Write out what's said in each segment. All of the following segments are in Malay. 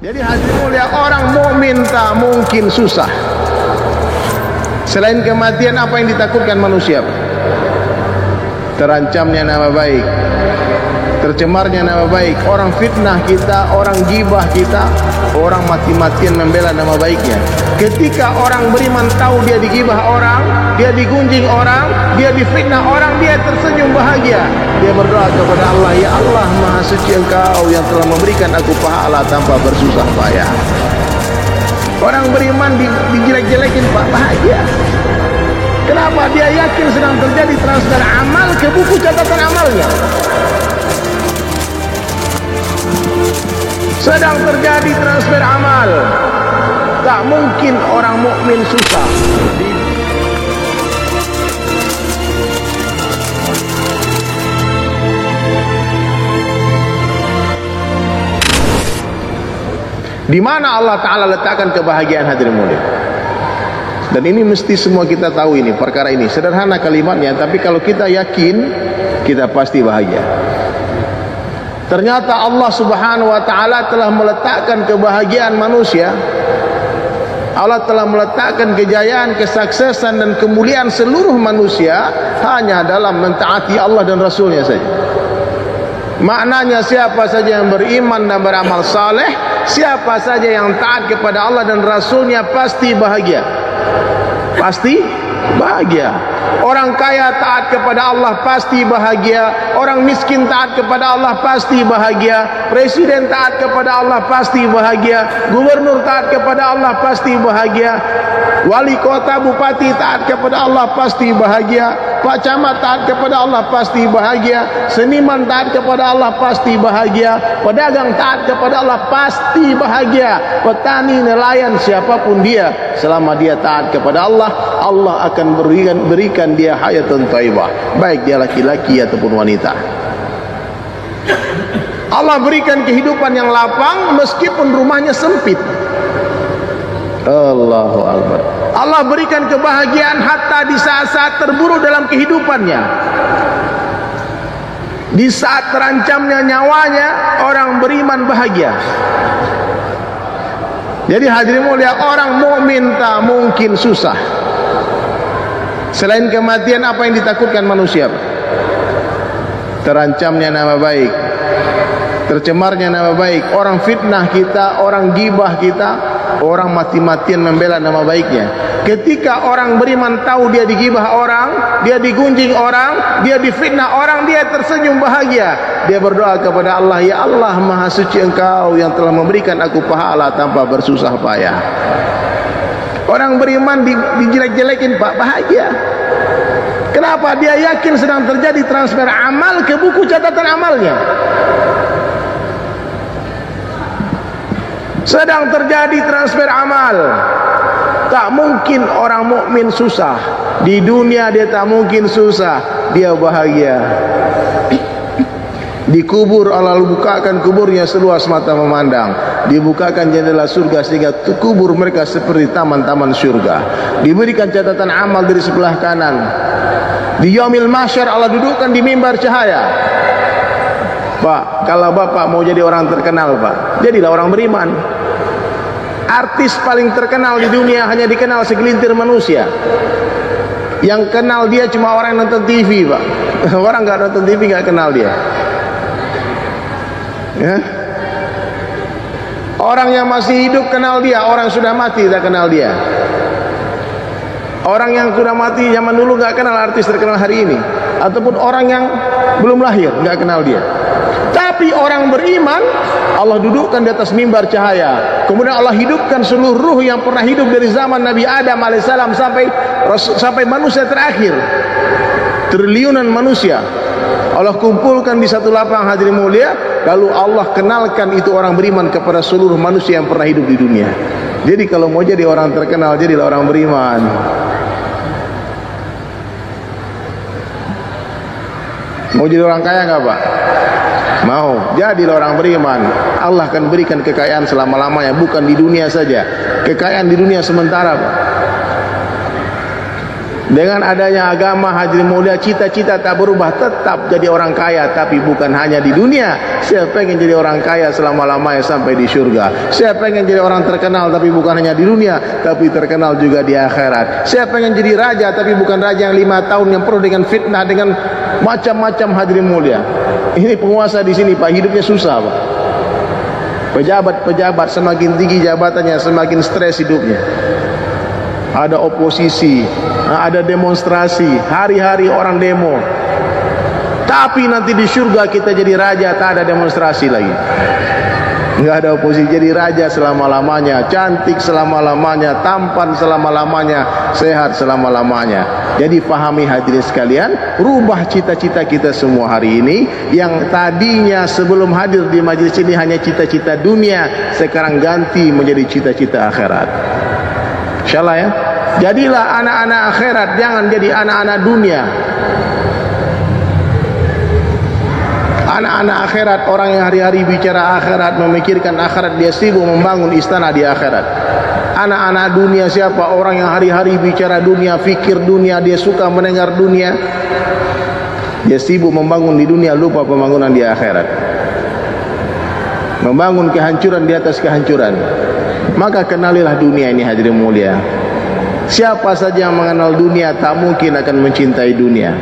Jadi hadirin mulia, orang mukmin tak mungkin susah. Selain kematian, apa yang ditakutkan manusia? Terancamnya nama baik, tercemarnya nama baik, orang fitnah kita, orang gibah kita, orang mati-matian membela nama baiknya. Ketika orang beriman tahu dia digibah orang, dia digunjing orang, dia difitnah orang, dia tersenyum bahagia. Dia berdoa kepada Allah, ya Allah, Maha Suci Engkau yang telah memberikan aku pahala tanpa bersusah payah. Orang beriman dijelek-jelekin Pak, bahagia. Kenapa? Dia yakin sedang terjadi transfer amal ke buku catatan amalnya. Sedang terjadi transfer amal. Tak mungkin orang mukmin susah. Di mana Allah Ta'ala letakkan kebahagiaan, hadirin mulia? Dan ini mesti semua kita tahu ini, perkara ini. Sederhana kalimatnya, tapi kalau kita yakin, kita pasti bahagia. Ternyata Allah Subhanahu wa Ta'ala telah meletakkan kebahagiaan manusia. Allah telah meletakkan kejayaan, kesuksesan dan kemuliaan seluruh manusia hanya dalam mentaati Allah dan Rasulnya saja. Maknanya siapa saja yang beriman dan beramal saleh, siapa saja yang taat kepada Allah dan Rasulnya pasti bahagia. Pasti bahagia. Orang kaya taat kepada Allah pasti bahagia. Orang miskin taat kepada Allah pasti bahagia. Presiden taat kepada Allah pasti bahagia. Gubernur taat kepada Allah pasti bahagia. Wali kota, bupati taat kepada Allah pasti bahagia. Pak camat taat kepada Allah pasti bahagia. Seniman taat kepada Allah pasti bahagia. Pedagang taat kepada Allah pasti bahagia. Petani, nelayan, siapapun dia, selama dia taat kepada Allah, Allah akan berikan dia hayatun thayyibah, baik dia laki-laki ataupun wanita. Allah berikan kehidupan yang lapang meskipun rumahnya sempit. Allahu Akbar. Allah berikan kebahagiaan hatta di saat-saat terburuk dalam kehidupannya. Di saat terancamnya nyawanya, orang beriman bahagia. Jadi hadirin mulia, orang mukmin tak mungkin susah. Selain kematian, apa yang ditakutkan manusia? Terancamnya nama baik, tercemarnya nama baik, orang fitnah kita, orang gibah kita, orang mati-matian membela nama baiknya. Ketika orang beriman tahu dia digibah orang, dia digunjing orang, dia difitnah orang, dia tersenyum bahagia. Dia berdoa kepada Allah, ya Allah, Maha Suci Engkau yang telah memberikan aku pahala tanpa bersusah payah. Orang beriman dijelek-jelekin Pak, bahagia. Kenapa? Dia yakin sedang terjadi transfer amal ke buku catatan amalnya. Sedang terjadi transfer amal. Tak mungkin orang mukmin susah. Di dunia dia tak mungkin susah, dia bahagia. Dikubur, Allah bukakan kuburnya seluas mata memandang. Dibukakan jendela surga sehingga kubur mereka seperti taman-taman surga. Diberikan catatan amal dari sebelah kanan. Di yaumil mahsyar Allah dudukkan di mimbar cahaya. Pak, kalau Bapak mau jadi orang terkenal Pak, jadilah orang beriman. Artis paling terkenal di dunia hanya dikenal segelintir manusia. Yang kenal dia cuma orang yang nonton TV Pak. Orang gak nonton TV gak kenal dia. Ya? Orang yang masih hidup kenal dia, orang sudah mati tak kenal dia. Orang yang sudah mati zaman dulu gak kenal artis terkenal hari ini, ataupun orang yang belum lahir gak kenal dia. Tapi orang beriman Allah dudukkan di atas mimbar cahaya. Kemudian Allah hidupkan seluruh ruh yang pernah hidup dari zaman Nabi Adam alaihissalam sampai manusia terakhir. Triliunan manusia Allah kumpulkan di satu lapang, hadirin mulia. Lalu Allah kenalkan itu orang beriman kepada seluruh manusia yang pernah hidup di dunia. Jadi kalau mau jadi orang terkenal, jadilah orang beriman. Mau jadi orang kaya enggak Pak? Mau. Jadilah orang beriman. Allah akan berikan kekayaan selama-lamanya, bukan di dunia saja. Kekayaan di dunia sementara Pak. Dengan adanya agama hadirin mulia, cita-cita tak berubah, tetap jadi orang kaya, tapi bukan hanya di dunia. Saya pengen jadi orang kaya selama-lamanya sampai di surga. Saya pengen jadi orang terkenal, tapi bukan hanya di dunia, tapi terkenal juga di akhirat. Saya pengen jadi raja, tapi bukan raja yang 5 tahun yang penuh dengan fitnah, dengan macam-macam hadirin mulia. Ini penguasa di sini Pak, hidupnya susah Pak. Pejabat-pejabat semakin tinggi jabatannya, semakin stres hidupnya. Ada oposisi, ada demonstrasi, hari-hari orang demo. Tapi nanti di surga kita jadi raja, tak ada demonstrasi lagi. Enggak ada oposisi, jadi raja selama-lamanya, cantik selama-lamanya, tampan selama-lamanya, sehat selama-lamanya. Jadi pahami hadirin sekalian, rubah cita-cita kita semua hari ini. Yang tadinya sebelum hadir di majlis ini hanya cita-cita dunia, sekarang ganti menjadi cita-cita akhirat. InsyaAllah ya. Jadilah anak-anak akhirat, jangan jadi anak-anak dunia. Anak-anak akhirat, orang yang hari-hari bicara akhirat, memikirkan akhirat, dia sibuk membangun istana di akhirat. Anak-anak dunia siapa? Orang yang hari-hari bicara dunia, fikir dunia, dia suka mendengar dunia. Dia sibuk membangun di dunia, lupa pembangunan di akhirat. Membangun kehancuran di atas kehancuran. Maka kenalilah dunia ini hadirin mulia. Siapa saja yang mengenal dunia tak mungkin akan mencintai dunia.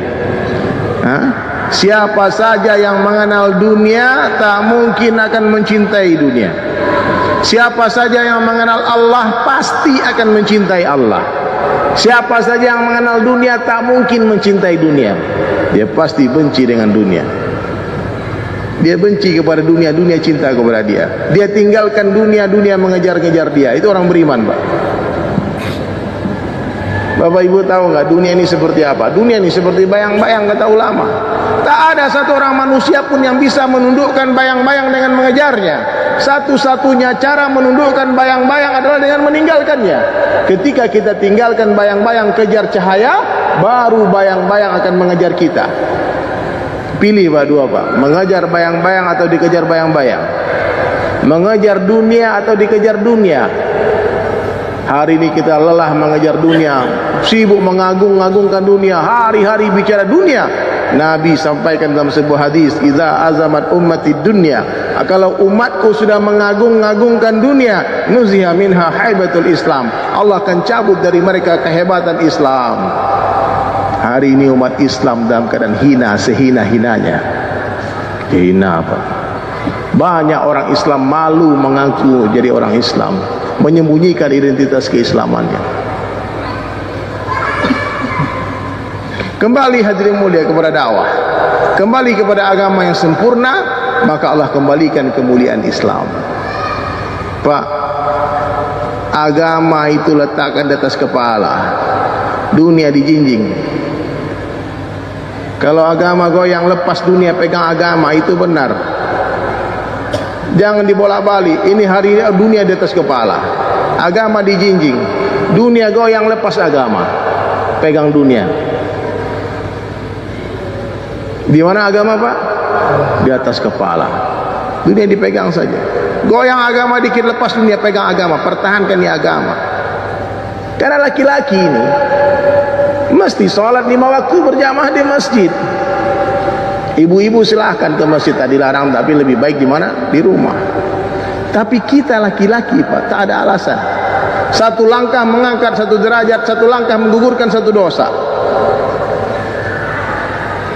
Siapa saja yang mengenal dunia tak mungkin akan mencintai dunia. Siapa saja yang mengenal Allah pasti akan mencintai Allah. Siapa saja yang mengenal dunia tak mungkin mencintai dunia. Dia pasti benci dengan dunia. Dia benci kepada dunia, dunia cinta kepada dia. Dia tinggalkan dunia, dunia mengejar-ngejar dia. Itu orang beriman Pak. Bapak Ibu tahu nggak dunia ini seperti apa? Dunia ini seperti bayang-bayang kata ulama. Tak ada satu orang manusia pun yang bisa menundukkan bayang-bayang dengan mengejarnya. Satu-satunya cara menundukkan bayang-bayang adalah dengan meninggalkannya. Ketika kita tinggalkan bayang-bayang, kejar cahaya, baru bayang-bayang akan mengejar kita. Pilih Pak, dua Pak, mengejar bayang-bayang atau dikejar bayang-bayang. Mengejar dunia atau dikejar dunia. Hari ini kita lelah mengejar dunia, sibuk mengagung-agungkan dunia, hari-hari bicara dunia. Nabi sampaikan dalam sebuah hadis, "Idza azamat ummati dunya." Kalau umatku sudah mengagung-agungkan dunia, nuziha minha haibatul Islam. Allah akan cabut dari mereka kehebatan Islam. Hari ini umat Islam dalam keadaan hina, sehina-hinanya. Hina apa? Banyak orang Islam malu mengaku jadi orang Islam, menyembunyikan identitas keislamannya. Kembali hadirin mulia kepada dakwah, kembali kepada agama yang sempurna, maka Allah kembalikan kemuliaan Islam. Pak, agama itu letakkan di atas kepala, dunia dijinjing. Kalau agama goyang, lepas dunia, pegang agama, itu benar. Jangan dibolak-balik. Ini hari ini dunia di atas kepala, agama dijinjing. Dunia goyang, lepas agama, pegang dunia. Di mana agama Pak? Di atas kepala. Dunia dipegang saja. Goyang agama dikit, lepas dunia, pegang agama. Pertahankan ini agama. Karena laki-laki ini mesti sholat 5 waktu berjamaah di masjid. Ibu-ibu silahkan ke masjid, tak dilarang, tapi lebih baik di mana? Di rumah. Tapi kita laki-laki Pak, tak ada alasan. Satu langkah mengangkat satu derajat, satu langkah menggugurkan satu dosa.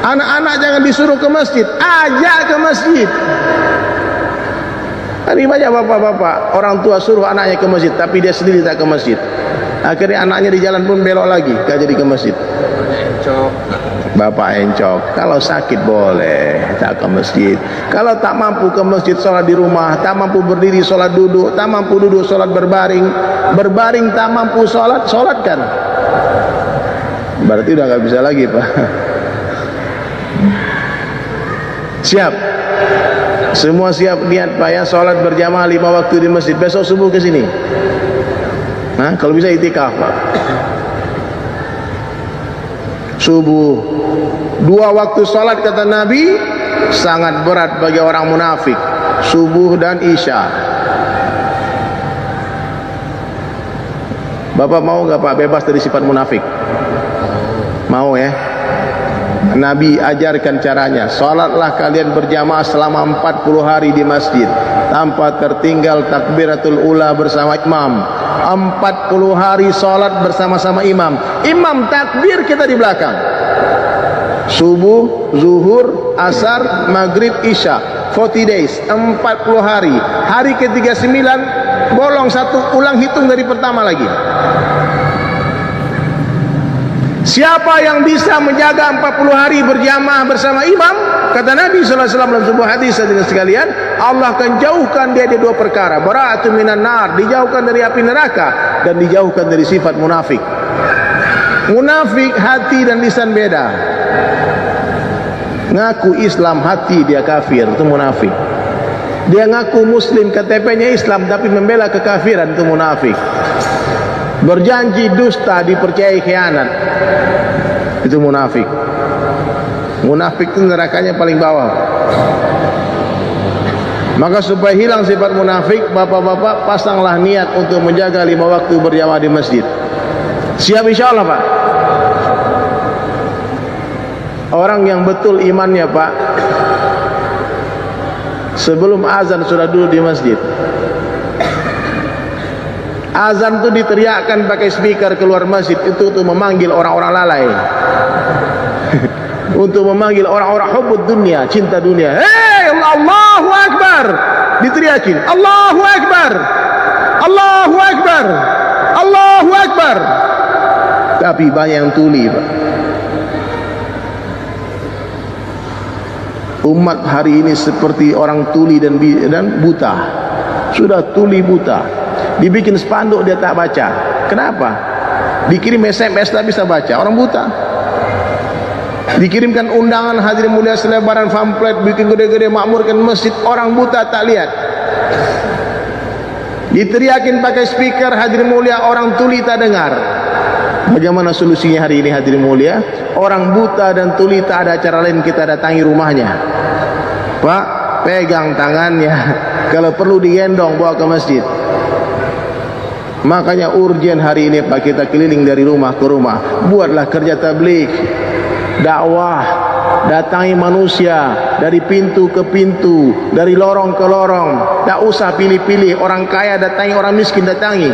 Anak-anak jangan disuruh ke masjid, ajak ke masjid. Hari banyak bapak-bapak, orang tua suruh anaknya ke masjid, tapi dia sendiri tak ke masjid. Akhirnya anaknya di jalan pun belok lagi, gak jadi ke masjid. Bapak encok. Kalau sakit boleh tak ke masjid. Kalau tak mampu ke masjid, sholat di rumah. Tak mampu berdiri, sholat duduk. Tak mampu duduk, sholat berbaring. Berbaring tak mampu sholat, sholatkan. Berarti udah gak bisa lagi Pak. Siap? Semua siap niat Pak ya, sholat berjamaah 5 waktu di masjid. Besok subuh ke sini. Kalau bisa itikaf Pak. Subuh 2 waktu sholat kata Nabi sangat berat bagi orang munafik, subuh dan isya. Bapak mau gak Pak bebas dari sifat munafik? Mau ya? Nabi ajarkan caranya. Salatlah kalian berjamaah selama 40 hari di masjid tanpa tertinggal takbiratul ula bersama imam. 40 hari salat bersama-sama imam. Imam takbir, kita di belakang. Subuh, zuhur, asar, maghrib, isya. 40 days, 40 hari. Hari ke-39 bolong satu, ulang hitung dari pertama lagi. Siapa yang bisa menjaga 40 hari berjamaah bersama imam, kata Nabi sallallahu alaihi wasallam dalam sebuah hadis, hadirin sekalian, Allah akan jauhkan dia dari dua perkara. Bara'atun minan nar, dijauhkan dari api neraka, dan dijauhkan dari sifat munafik. Munafik hati dan lisan beda. Ngaku Islam, hati dia kafir, itu munafik. Dia ngaku muslim, KTP-nya Islam, tapi membela kekafiran, itu munafik. Berjanji dusta, dipercayai khianat, itu munafik. Munafik itu nerakanya paling bawah. Maka supaya hilang sifat munafik, bapak-bapak pasanglah niat untuk menjaga 5 waktu berjamaah di masjid. Siap insyaallah Pak? Orang yang betul imannya Pak, sebelum azan sudah duduk di masjid. Azan itu diteriakkan pakai speaker keluar masjid, itu untuk memanggil orang-orang lalai. Untuk memanggil orang-orang hubbud dunia, cinta dunia. Hei, Allahu Akbar, diteriakin, Allahu Akbar, Allahu Akbar, Allahu Akbar. Tapi banyak yang tuli Pak. Umat hari ini seperti orang tuli dan buta. Sudah tuli buta. Dibikin spanduk dia tak baca. Kenapa? Dikirim SMS tak bisa baca, orang buta. Dikirimkan undangan hadirin mulia selebaran pamflet, bikin gede-gede, makmurkan masjid, orang buta tak lihat. Diteriakin pakai speaker, hadirin mulia, orang tuli tak dengar. Bagaimana solusinya hari ini hadirin mulia? Orang buta dan tuli tak ada cara lain, kita datangi rumahnya. Pak, pegang tangannya, kalau perlu digendong bawa ke masjid. Makanya urgen hari ini Pak, kita keliling dari rumah ke rumah. Buatlah kerja tabligh, dakwah, datangi manusia dari pintu ke pintu, dari lorong ke lorong. Tak usah pilih-pilih, orang kaya datangi, orang miskin datangi.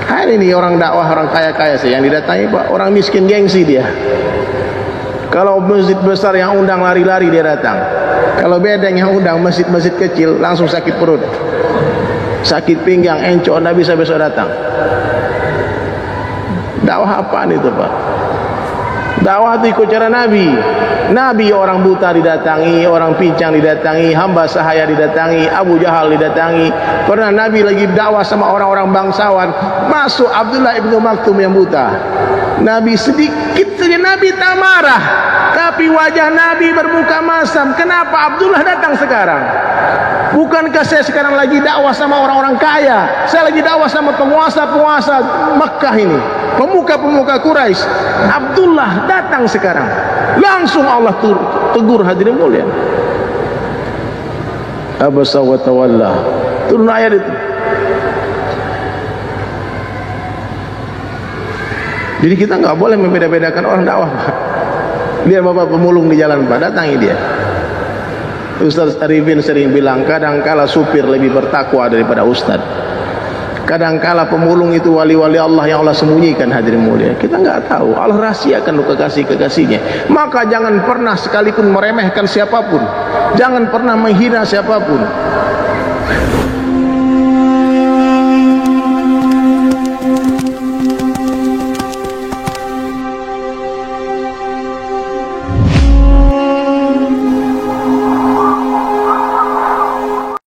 Hari ini orang dakwah, orang kaya-kaya sih yang didatangi Pak, orang miskin gengsi dia. Kalau masjid besar yang undang lari-lari dia datang. Kalau bedeng yang undang masjid-masjid kecil langsung sakit perut, sakit pinggang, encok, tidak bisa besok datang. Dakwah apaan itu Pak? Dakwah itu ikut cara Nabi. Nabi orang buta didatangi, orang pincang didatangi, hamba sahaya didatangi, Abu Jahal didatangi. Pernah Nabi lagi dakwah sama orang-orang bangsawan, masuk Abdullah ibnu Maktum yang buta. Nabi sedikit saja Nabi tak marah, tapi wajah Nabi bermuka masam. Kenapa Abdullah datang sekarang? Bukankah saya sekarang lagi dakwah sama orang-orang kaya? Saya lagi dakwah sama penguasa-penguasa Mekah ini, pemuka-pemuka Quraisy. Abdullah datang sekarang. Langsung Allah tegur hadirin mulia. Abasa wa tawalla. Turun ayat itu. Jadi kita nggak boleh membeda-bedakan orang dakwah Pak. Lihat bapak pemulung di jalan Pak, datangi dia. Ustaz Arifin sering bilang, kadangkala supir lebih bertakwa daripada ustaz. Kadangkala pemulung itu wali-wali Allah yang Allah sembunyikan hadirin mulia. Kita nggak tahu, Allah rahasiakan kekasih-kekasihnya. Maka jangan pernah sekalipun meremehkan siapapun, jangan pernah menghina siapapun.